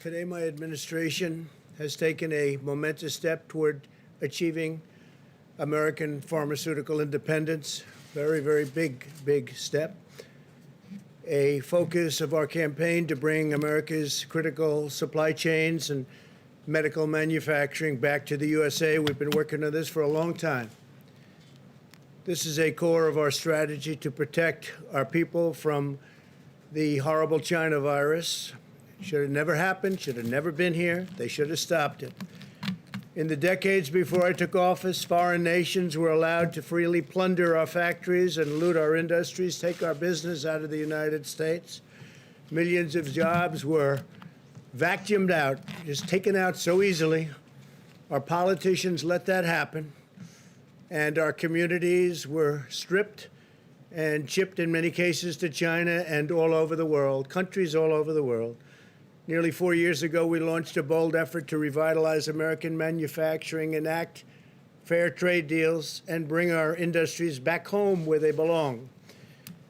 Today, my administration has taken a momentous step toward achieving American pharmaceutical independence. Very, very big step. A focus of our campaign to bring America's critical supply chains and medical manufacturing back to the USA. We've been working on this for a long time. This is a core of our strategy to protect our people from the horrible China virus. Should have never happened, should have never been here. They should have stopped it. In the decades before I took office, foreign nations were allowed to freely plunder our factories and loot our industries, take our business out of the United States. Millions of jobs were vacuumed out, just taken out so easily. Our politicians let that happen, and our communities were stripped and shipped in many cases to China and all over the world, countries all over the world. Nearly 4 years ago, we launched a bold effort to revitalize American manufacturing, enact fair trade deals, and bring our industries back home where they belong.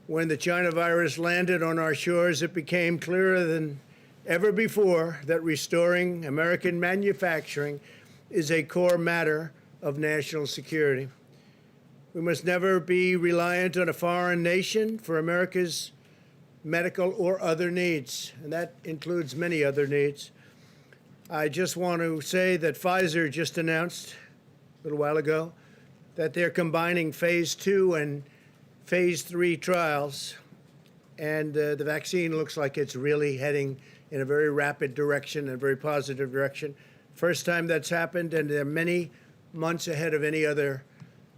When the China virus landed on our shores, it became clearer than ever before that restoring American manufacturing is a core matter of national security. We must never be reliant on a foreign nation for America's medical or other needs, and that includes many other needs. I just want to say that Pfizer just announced a little while ago that they're combining phase 2 and phase 3 trials, and the vaccine looks like it's really heading in a very rapid direction, a very positive direction. First time that's happened, and they're many months ahead of any other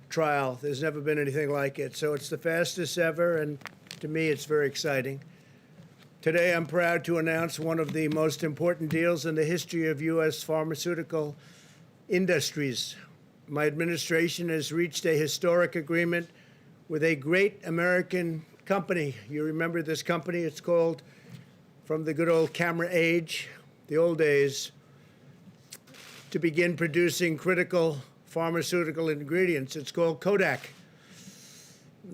trial. There's never been anything like it. So it's the fastest ever, and to me, it's very exciting. Today, I'm proud to announce one of the most important deals in the history of U.S. pharmaceutical industries. My administration has reached a historic agreement with a great American company. You remember this company? It's called, from the good old camera age, the old days, to begin producing critical pharmaceutical ingredients. It's called Kodak.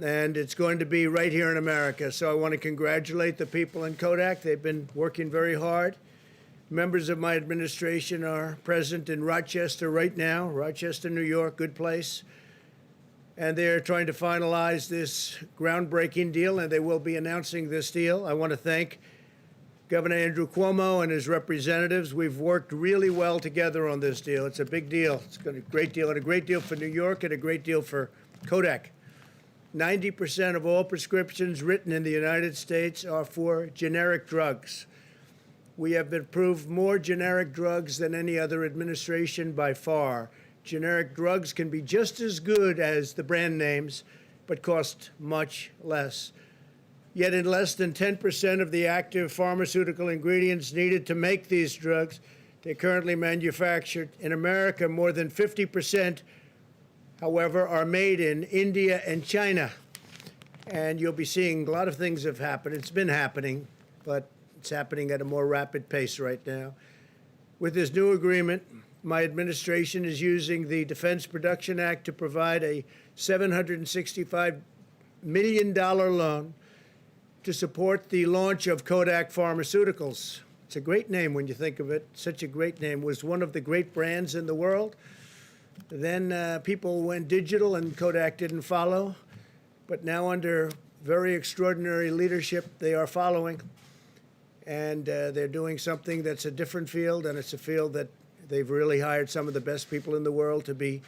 And it's going to be right here in America. So I want to congratulate the people in Kodak. They've been working very hard. Members of my administration are present in Rochester right now, Rochester, New York, good place. And they're trying to finalize this groundbreaking deal, and they will be announcing this deal. I want to thank Governor Andrew Cuomo and his representatives. We've worked really well together on this deal. It's a big deal. It's a great deal, and a great deal for New York and a great deal for Kodak. 90% of all prescriptions written in the United States are for generic drugs. We have approved more generic drugs than any other administration by far. Generic drugs can be just as good as the brand names, but cost much less. Yet in less than 10% of the active pharmaceutical ingredients needed to make these drugs, they're currently manufactured in America. More than 50%, however, are made in India and China. And you'll be seeing a lot of things have happened. It's been happening, but it's happening at a more rapid pace right now. With this new agreement, my administration is using the Defense Production Act to provide a $765 million loan to support the launch of Kodak Pharmaceuticals. It's a great name when you think of it. Such a great name. It was one of the great brands in the world. Then people went digital and Kodak didn't follow. But now under very extraordinary leadership, they are following. And they're doing something that's a different field, and it's a field that they've really hired some of the best people in the world to be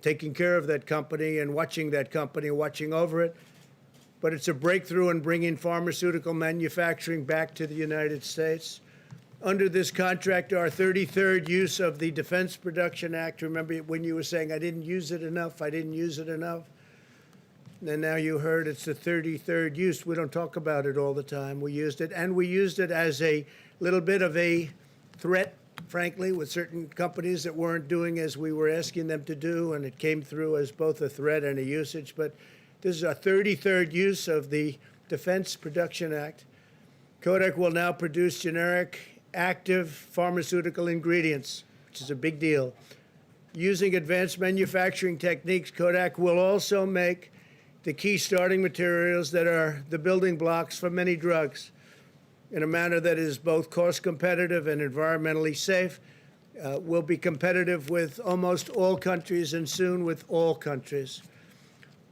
taking care of that company and watching that company, watching over it. But it's a breakthrough in bringing pharmaceutical manufacturing back to the United States. Under this contract, our 33rd use of the Defense Production Act. Remember when you were saying, I didn't use it enough, I didn't use it enough? And now you heard it's the 33rd use. We don't talk about it all the time. We used it, and we used it as a little bit of a threat, frankly, with certain companies that weren't doing as we were asking them to do, and it came through as both a threat and a usage. But this is our 33rd use of the Defense Production Act. Kodak will now produce generic active pharmaceutical ingredients, which is a big deal. Using advanced manufacturing techniques, Kodak will also make the key starting materials that are the building blocks for many drugs. in a manner that is both cost competitive and environmentally safe. We'll be competitive with almost all countries and soon with all countries.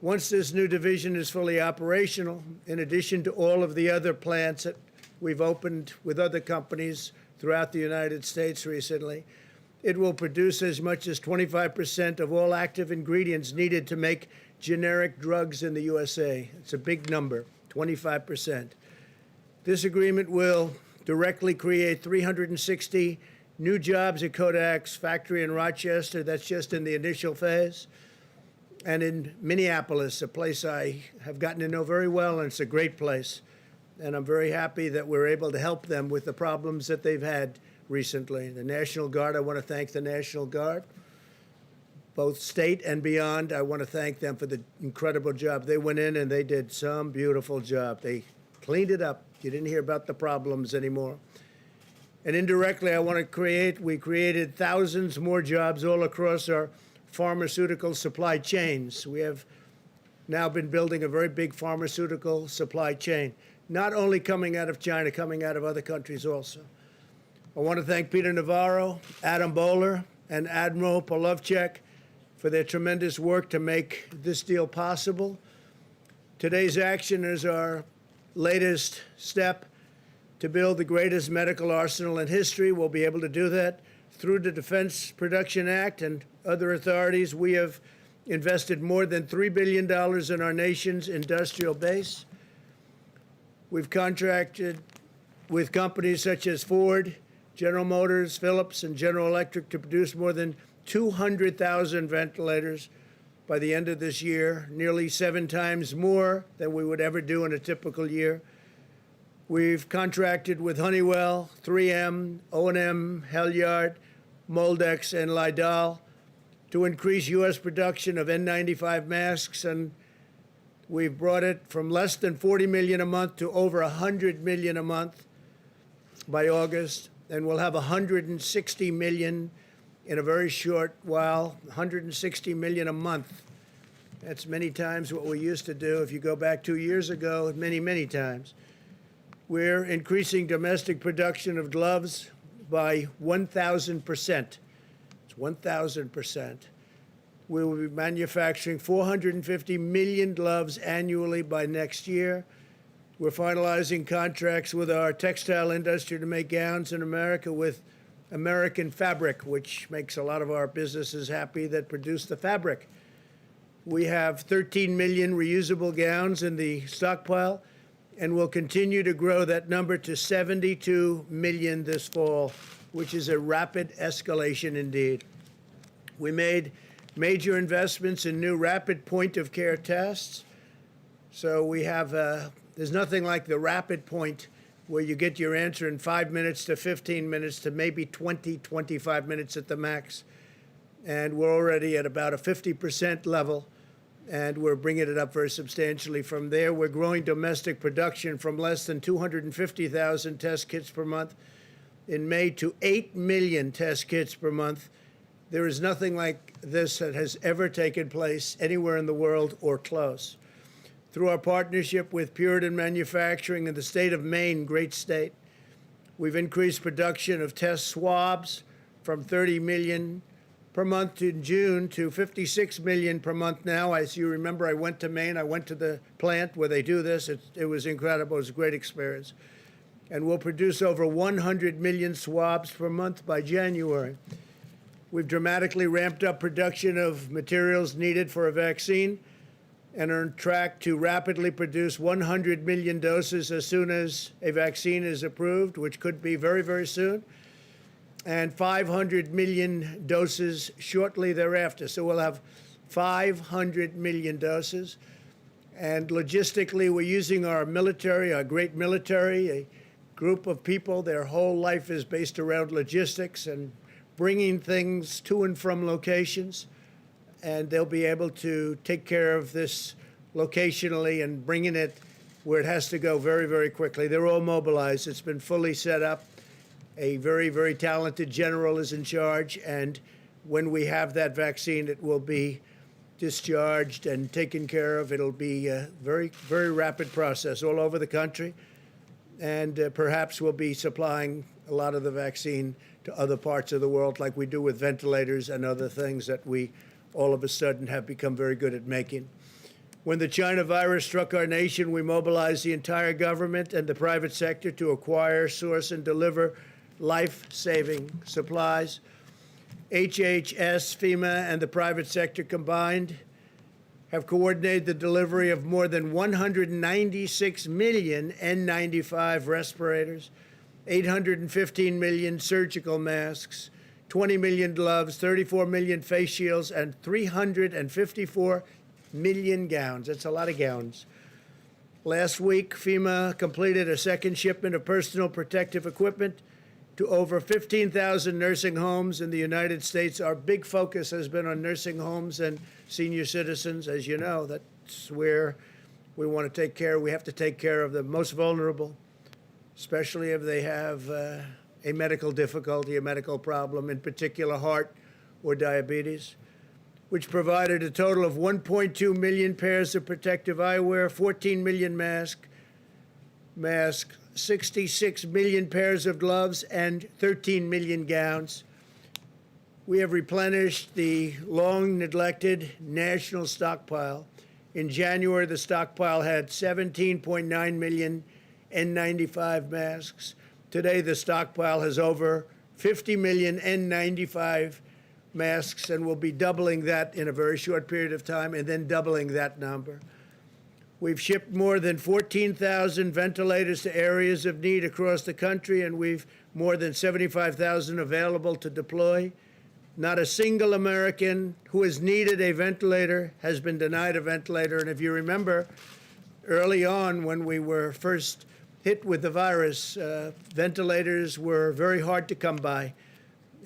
Once this new division is fully operational, in addition to all of the other plants that we've opened with other companies throughout the United States recently, it will produce as much as 25% of all active ingredients needed to make generic drugs in the USA. It's a big number, 25%. This agreement will directly create 360 new jobs at Kodak's factory in Rochester. That's just in the initial phase. And in Minneapolis, a place I have gotten to know very well, and it's a great place. And I'm very happy that we're able to help them with the problems that they've had recently. The National Guard, I want to thank the National Guard, both state and beyond. I want to thank them for the incredible job. They went in and they did some beautiful job. They cleaned it up. You didn't hear about the problems anymore. And indirectly, we created thousands more jobs all across our pharmaceutical supply chains. We have now been building a very big pharmaceutical supply chain, not only coming out of China, coming out of other countries also. I want to thank Peter Navarro, Adam Bowler, and Admiral Polovchek for their tremendous work to make this deal possible. Today's action is our latest step to build the greatest medical arsenal in history. We'll be able to do that through the Defense Production Act and other authorities. We have invested more than $3 billion in our nation's industrial base. We've contracted with companies such as Ford, General Motors, Philips, and General Electric to produce more than 200,000 ventilators by the end of this year, nearly 7 times more than we would ever do in a typical year. We've contracted with Honeywell, 3M, O&M, Halyard, Moldex, and Lidl to increase U.S. production of N95 masks, and we've brought it from less than 40 million a month to over 100 million a month by August, and we'll have 160 million in a very short while, 160 million a month. That's many times what we used to do. If you go back 2 years ago, many, many times. We're increasing domestic production of gloves by 1,000%. It's 1,000%. We will be manufacturing 450 million gloves annually by next year. We're finalizing contracts with our textile industry to make gowns in America with American fabric, which makes a lot of our businesses happy that produce the fabric. We have 13 million reusable gowns in the stockpile, and we'll continue to grow that number to 72 million this fall, which is a rapid escalation indeed. We made major investments in new rapid point-of-care tests. So we have, there's nothing like the rapid point where you get your answer in 5 minutes to 15 minutes to maybe 20, 25 minutes at the max. And we're already at about a 50% level, and we're bringing it up very substantially from there. We're growing domestic production from less than 250,000 test kits per month in May to 8 million test kits per month. There is nothing like this that has ever taken place anywhere in the world or close. Through our partnership with Puritan Manufacturing in the state of Maine, great state, we've increased production of test swabs from 30 million per month in June to 56 million per month now. As you remember, I went to Maine. I went to the plant where they do this. It was incredible. It was a great experience. And we'll produce over 100 million swabs per month by January. We've dramatically ramped up production of materials needed for a vaccine and are on track to rapidly produce 100 million doses as soon as a vaccine is approved, which could be very, very soon, and 500 million doses shortly thereafter. So we'll have 500 million doses. And logistically, we're using our military, our great military, a group of people, their whole life is based around logistics and bringing things to and from locations, and they'll be able to take care of this locationally and bringing it where it has to go very, very quickly. They're all mobilized. It's been fully set up. A very, very talented general is in charge, and when we have that vaccine, it will be discharged and taken care of. It'll be a very, very rapid process all over the country, and perhaps we'll be supplying a lot of the vaccine to other parts of the world, like we do with ventilators and other things that we all of a sudden have become very good at making. When the China virus struck our nation, we mobilized the entire government and the private sector to acquire, source, and deliver life-saving supplies. HHS, FEMA, and the private sector combined have coordinated the delivery of more than 196 million N95 respirators, 815 million surgical masks, 20 million gloves, 34 million face shields, and 354 million gowns. That's a lot of gowns. Last week, FEMA completed a second shipment of personal protective equipment to over 15,000 nursing homes in the United States. Our big focus has been on nursing homes and senior citizens. As you know, that's where we want to take care. We have to take care of the most vulnerable, especially if they have a medical difficulty, a medical problem, in particular heart or diabetes, which provided a total of 1.2 million pairs of protective eyewear, 14 million masks, 66 million pairs of gloves, and 13 million gowns. We have replenished the long-neglected national stockpile. In January, the stockpile had 17.9 million N95 masks. Today, the stockpile has over 50 million N95 masks, and we'll be doubling that in a very short period of time, and then doubling that number. We've shipped more than 14,000 ventilators to areas of need across the country, and we've more than 75,000 available to deploy. Not a single American who has needed a ventilator has been denied a ventilator. And if you remember, early on when we were first hit with the virus, ventilators were very hard to come by.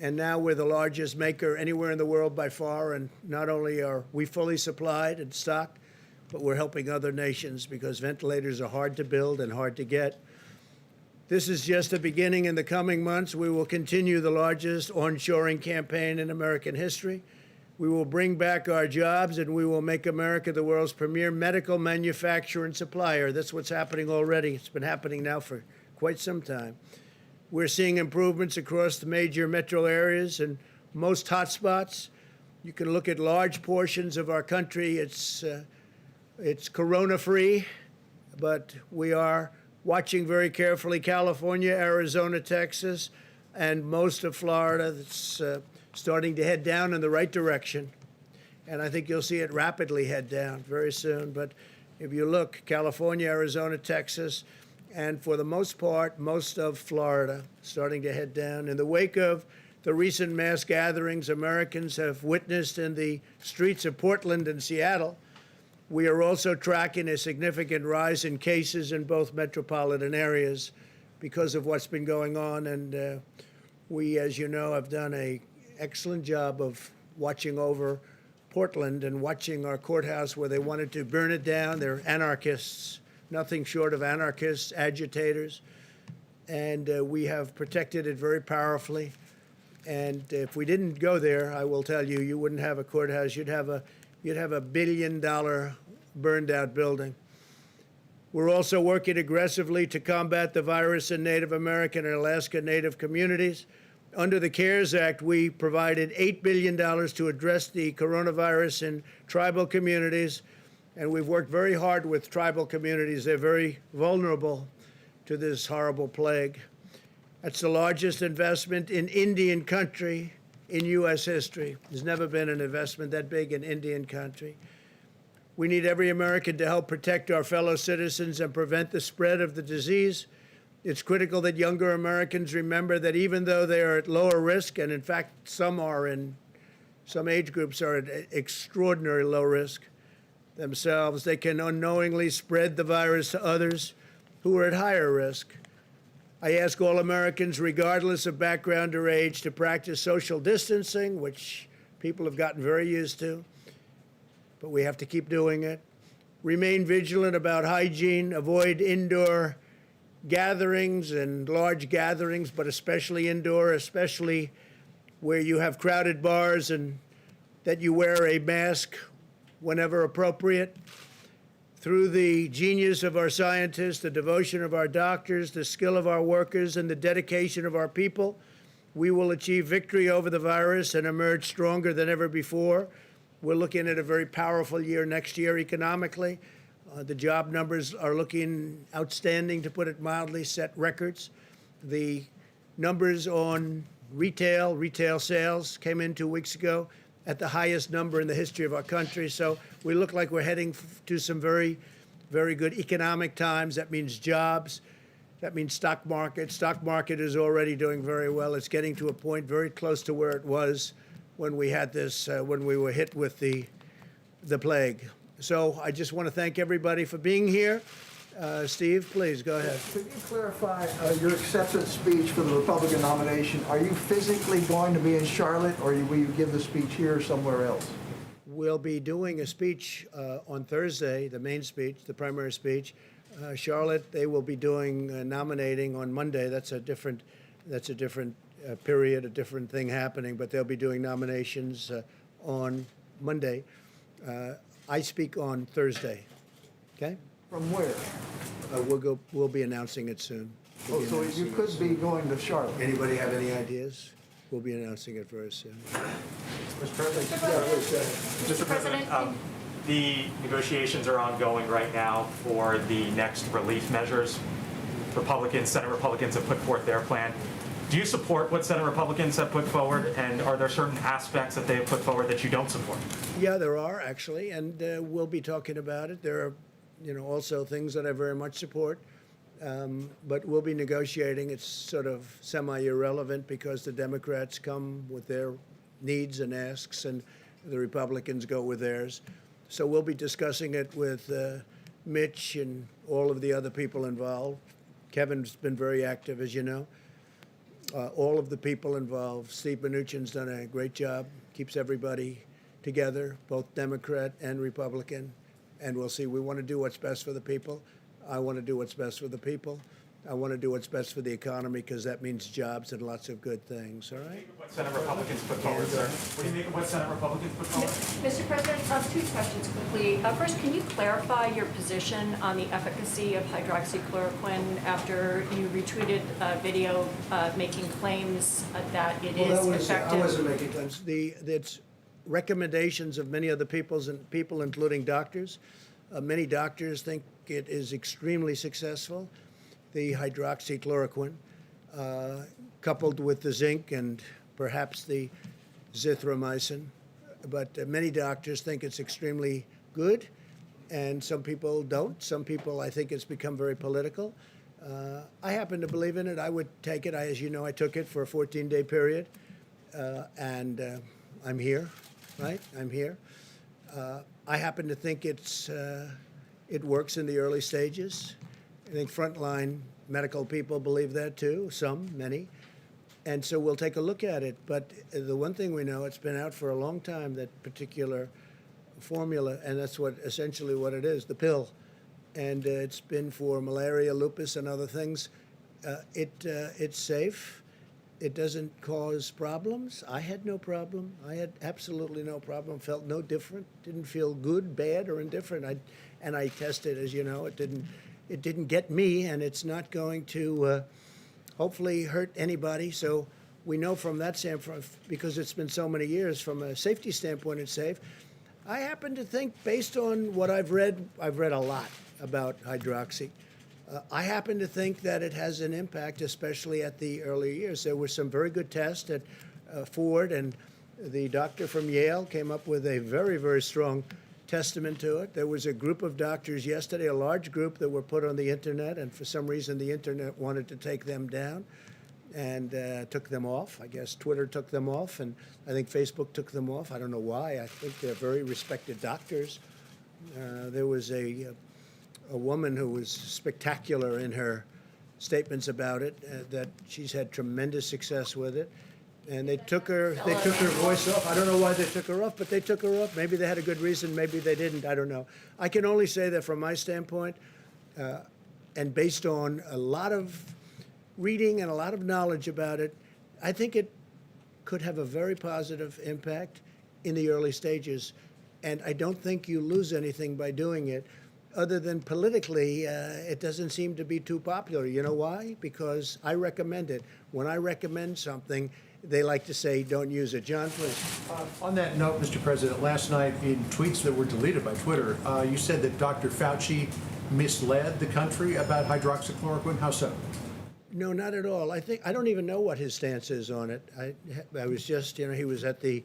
And now we're the largest maker anywhere in the world by far, and not only are we fully supplied and stocked, but we're helping other nations because ventilators are hard to build and hard to get. This is just the beginning. In the coming months, we will continue the largest onshoring campaign in American history. We will bring back our jobs, and we will make America the world's premier medical manufacturer and supplier. That's what's happening already. It's been happening now for quite some time. We're seeing improvements across the major metro areas and most hotspots. You can look at large portions of our country. It's corona-free, but we are watching very carefully California, Arizona, Texas, and most of Florida. That's starting to head down in the right direction. And I think you'll see it rapidly head down very soon. But if you look, California, Arizona, Texas, and for the most part, most of Florida starting to head down. In the wake of the recent mass gatherings Americans have witnessed in the streets of Portland and Seattle, we are also tracking a significant rise in cases in both metropolitan areas because of what's been going on. And we, as you know, have done an excellent job of watching over Portland and watching our courthouse where they wanted to burn it down. They're anarchists, nothing short of anarchists, agitators. And we have protected it very powerfully. And if we didn't go there, I will tell you, you wouldn't have a courthouse. You'd have a $1 billion burned-out building. We're also working aggressively to combat the virus in Native American and Alaska Native communities. Under the CARES Act, we provided $8 billion to address the coronavirus in tribal communities, and we've worked very hard with tribal communities. They're very vulnerable to this horrible plague. That's the largest investment in Indian country in U.S. history. There's never been an investment that big in Indian country. We need every American to help protect our fellow citizens and prevent the spread of the disease. It's critical that younger Americans remember that even though they are at lower risk, and in fact some age groups are at extraordinary low risk themselves, they can unknowingly spread the virus to others who are at higher risk. I ask all Americans, regardless of background or age, to practice social distancing, which people have gotten very used to, but we have to keep doing it. Remain vigilant about hygiene, avoid indoor gatherings and large gatherings, but especially indoor, especially where you have crowded bars, and that you wear a mask whenever appropriate. through the genius of our scientists, the devotion of our doctors, the skill of our workers, and the dedication of our people, we will achieve victory over the virus and emerge stronger than ever before. We're looking at a very powerful year next year economically. The job numbers are looking outstanding, to put it mildly, set records. The numbers on retail sales came in 2 weeks ago at the highest number in the history of our country. So we look like we're heading to some very, very good economic times. That means jobs. That means stock market. Stock market is already doing very well. It's getting to a point very close to where it was when we had this, when we were hit with the plague. So I just want to thank everybody for being here. Steve, please go ahead. Could you clarify your acceptance speech for the Republican nomination? Are you physically going to be in Charlotte, or will you give the speech here or somewhere else? We'll be doing a speech on Thursday, the main speech, the primary speech. Charlotte, they will be doing nominating on Monday. That's a different period, a different thing happening. But they'll be doing nominations on Monday. I speak on Thursday. Okay. From where? We'll be announcing it soon. So you could be going to Charlotte. Anybody have any ideas? We'll be announcing it very soon. Mr. President, Mr. President, the negotiations are ongoing right now for the next relief measures. Senate Republicans have put forth their plan. Do you support what Senate Republicans have put forward, and are there certain aspects that they have put forward that you don't support? Yeah, there are actually, and we'll be talking about it. There are, also things that I very much support, but we'll be negotiating. It's sort of semi-irrelevant because the Democrats come with their needs and asks, and the Republicans go with theirs. So we'll be discussing it with Mitch and all of the other people involved. Kevin's been very active, as you know. All of the people involved. Steve Mnuchin's done a great job, keeps everybody together, both Democrat and Republican. And we'll see. We want to do what's best for the people. I want to do what's best for the people. I want to do what's best for the economy, because that means jobs and lots of good things, all right? What Senate Republicans put forward, sir? What do you make of what Senate Republicans put forward? Mr. President, two questions quickly. First, can you clarify your position on the efficacy of hydroxychloroquine after you retweeted a video making claims that it is effective? I wasn't making claims. It's recommendations of many other people, including doctors. Many doctors think it is extremely successful. The hydroxychloroquine, coupled with the zinc and perhaps the zithromycin. But many doctors think it's extremely good, and some people don't. Some people, I think it's become very political. I happen to believe in it. I would take it. As you know, I took it for a 14-day period, and I'm here, right? I'm here. I happen to think it works in the early stages. I think frontline medical people believe that too, many. And so we'll take a look at it. But the one thing we know, it's been out for a long time, that particular formula, and that's essentially what it is, the pill. And it's been for malaria, lupus, and other things. It's safe. It doesn't cause problems. I had no problem. I had absolutely no problem. Felt no different. Didn't feel good, bad, or indifferent. And I tested, as you know. It didn't get me, and it's not going to hopefully hurt anybody. So we know from that standpoint, because it's been so many years, from a safety standpoint, it's safe. I happen to think, based on what I've read a lot about hydroxy. I happen to think that it has an impact, especially at the early years. There were some very good tests at Ford, and the doctor from Yale came up with a very, very strong testament to it. There was a group of doctors yesterday, a large group, that were put on the internet, and for some reason the internet wanted to take them down and took them off. I guess Twitter took them off, and I think Facebook took them off. I don't know why. I think they're very respected doctors. There was a woman who was spectacular in her statements about it, that she's had tremendous success with it. And they took her voice off. I don't know why they took her off, but they took her off. Maybe they had a good reason, maybe they didn't, I don't know. I can only say that from my standpoint, and based on a lot of reading and a lot of knowledge about it, I think it could have a very positive impact in the early stages. And I don't think you lose anything by doing it. other than politically, it doesn't seem to be too popular. You know why? Because I recommend it. When I recommend something, they like to say, don't use it. John, please. On that note, Mr. President, last night in tweets that were deleted by Twitter, you said that Dr. Fauci misled the country about hydroxychloroquine. How so? No, not at all. I don't even know what his stance is on it. I was just, he was at the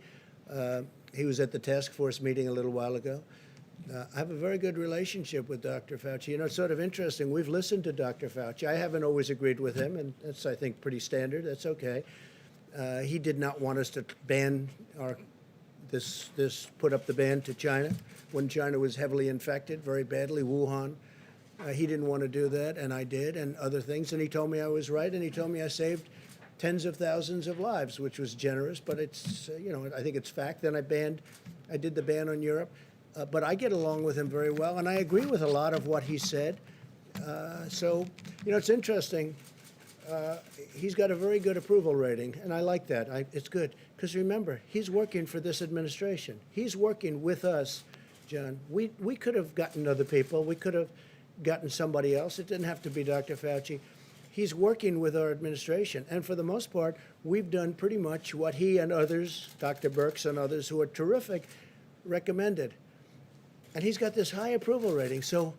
task force meeting a little while ago. I have a very good relationship with Dr. Fauci. It's sort of interesting. We've listened to Dr. Fauci. I haven't always agreed with him, and that's, I think, pretty standard. That's okay. He did not want us to ban put up the ban to China when China was heavily infected very badly, Wuhan. He didn't want to do that, and I did, and other things. And he told me I was right, and he told me I saved tens of thousands of lives, which was generous. But it's, I think it's fact. Then I did the ban on Europe. But I get along with him very well, and I agree with a lot of what he said. So, it's interesting. He's got a very good approval rating, and I like that. It's good. Because remember, he's working for this administration. He's working with us, John. We could have gotten other people. We could have gotten somebody else. It didn't have to be Dr. Fauci. He's working with our administration. And for the most part, we've done pretty much what he and others, Dr. Birx and others who are terrific, recommended. And he's got this high approval rating. So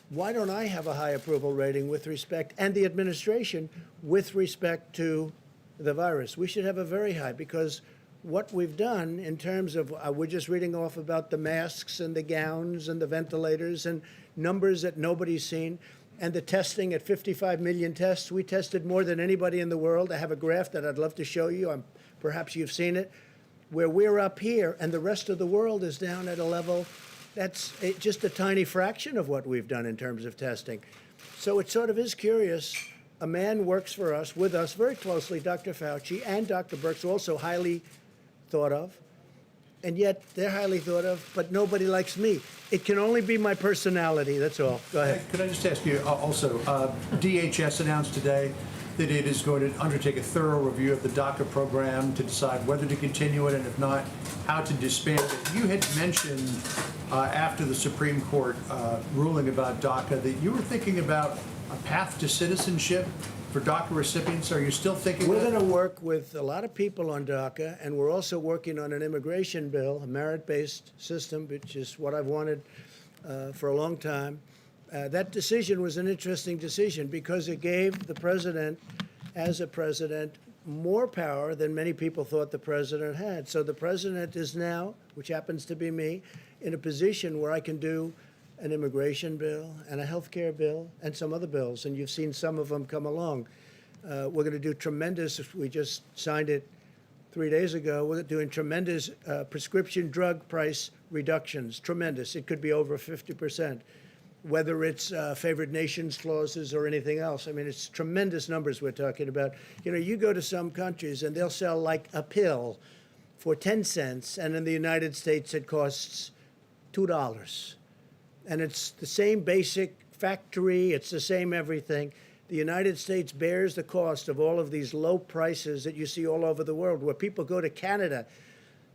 why don't I have a high approval rating with respect, and the administration, with respect to the virus? We should have a very high, because what we've done in terms of, we're just reading off about the masks and the gowns and the ventilators and numbers that nobody's seen, and the testing at 55 million tests. We tested more than anybody in the world. I have a graph that I'd love to show you. Perhaps you've seen it, where we're up here and the rest of the world is down at a level that's just a tiny fraction of what we've done in terms of testing. So it sort of is curious. A man works for us, with us very closely, Dr. Fauci and Dr. Birx, also highly thought of. And yet they're highly thought of, but nobody likes me. It can only be my personality, that's all. Go ahead. Could I just ask you also, DHS announced today that it is going to undertake a thorough review of the DACA program to decide whether to continue it, and if not, how to disband it. You had mentioned after the Supreme Court ruling about DACA that you were thinking about a path to citizenship for DACA recipients. Are you still thinking We're that? going to work with a lot of people on DACA, and we're also working on an immigration bill, a merit-based system, which is what I've wanted for a long time. That decision was an interesting decision because it gave the president, as a president, more power than many people thought the president had. So the president is now, which happens to be me, in a position where I can do an immigration bill and a health care bill and some other bills, and you've seen some of them come along. We're going to do tremendous, we just signed it 3 days ago, we're doing tremendous prescription drug price reductions, tremendous. It could be over 50%, whether it's favored nations clauses or anything else. I mean, it's tremendous numbers we're talking about. You go to some countries and they'll sell like a pill for 10 cents, and in the United States it costs $2. And it's the same basic factory, it's the same everything. The United States bears the cost of all of these low prices that you see all over the world, where people go to Canada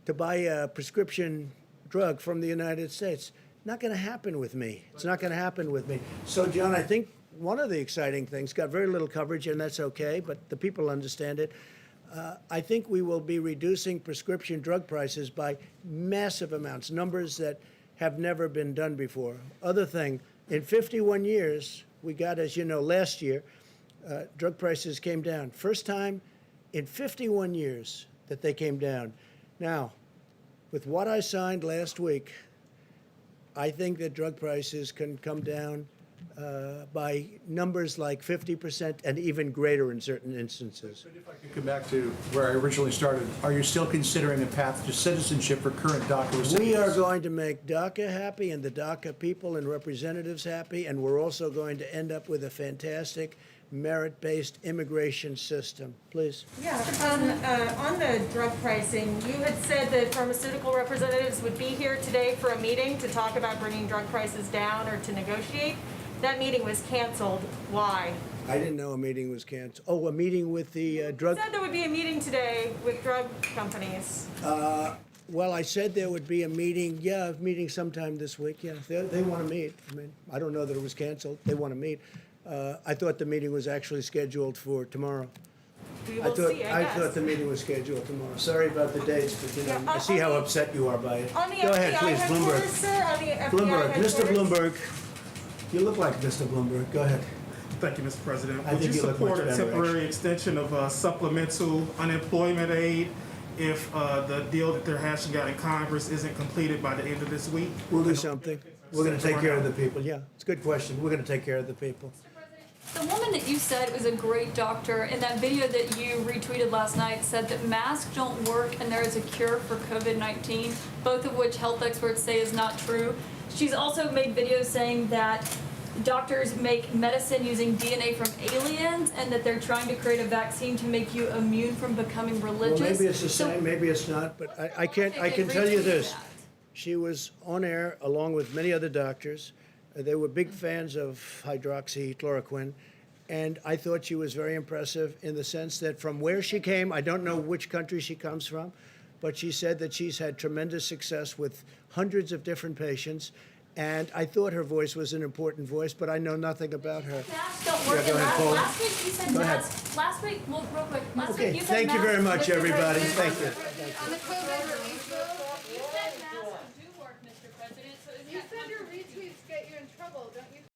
to buy a prescription drug from the United States. Not going to happen with me. It's not going to happen with me. So, John, I think one of the exciting things, got very little coverage, and that's okay, but the people understand it. I think we will be reducing prescription drug prices by massive amounts, numbers that have never been done before. Other thing, in 51 years, we got, as you know, last year, drug prices came down. First time in 51 years that they came down. Now, with what I signed last week, I think that drug prices can come down by numbers like 50% and even greater in certain instances. But if I could come back to where I originally started, are you still considering a path to citizenship for current DACA recipients? We are going to make DACA happy and the DACA people and representatives happy, and we're also going to end up with a fantastic merit-based immigration system. Please. Yeah, on the drug pricing, you had said that pharmaceutical representatives would be here today for a meeting to talk about bringing drug prices down or to negotiate. That meeting was canceled. Why? I didn't know a meeting was canceled. Oh, a meeting with the drug... You said there would be a meeting today with drug companies. Well, I said there would be a meeting, a meeting sometime this week, yeah. They want to meet. I mean, I don't know that it was canceled. They want to meet. I thought the meeting was actually scheduled for tomorrow. We will see, I I guess. thought the meeting was scheduled tomorrow. Sorry about the dates, but Yeah, I see how on the- upset you are by it. On the Go ahead, FBI please, headquarters, Bloomberg. sir, on the FBI Bloomberg, Mr. headquarters. Bloomberg. You look like Mr. Bloomberg. Go ahead. Thank you, Mr. President. I Would think you you look support much a better, temporary extension of supplemental unemployment aid if the deal that they're hashing out in Congress isn't completed by the end of this week? We'll do something. We're going to take care of the people. Yeah, it's a good question. We're going to take care of the people. The woman that you said was a great doctor in that video that you retweeted last night said that masks don't work and there is a cure for COVID-19, both of which health experts say is not true. She's also made videos saying that doctors make medicine using DNA from aliens and that they're trying to create a vaccine to make you immune from becoming religious. Well, maybe it's the So- same, maybe it's not, but I can tell you this. She was on air along with many other doctors. They were big fans of hydroxychloroquine, and I thought she was very impressive in the sense that from where she came, I don't know which country she comes from, but she said that she's had tremendous success with hundreds of different patients, and I thought her voice was an important voice, but I know nothing about her. Masks don't work. Yeah, go And ahead, Paul. last week you said Go ahead. masks. Last week, well, real quick. Last Okay, week you said thank you very masks, much, Mr. everybody. President. Thank you. On the COVID relief bill, You said masks do work, Mr. President. So is you that said your retweets get you in trouble, don't you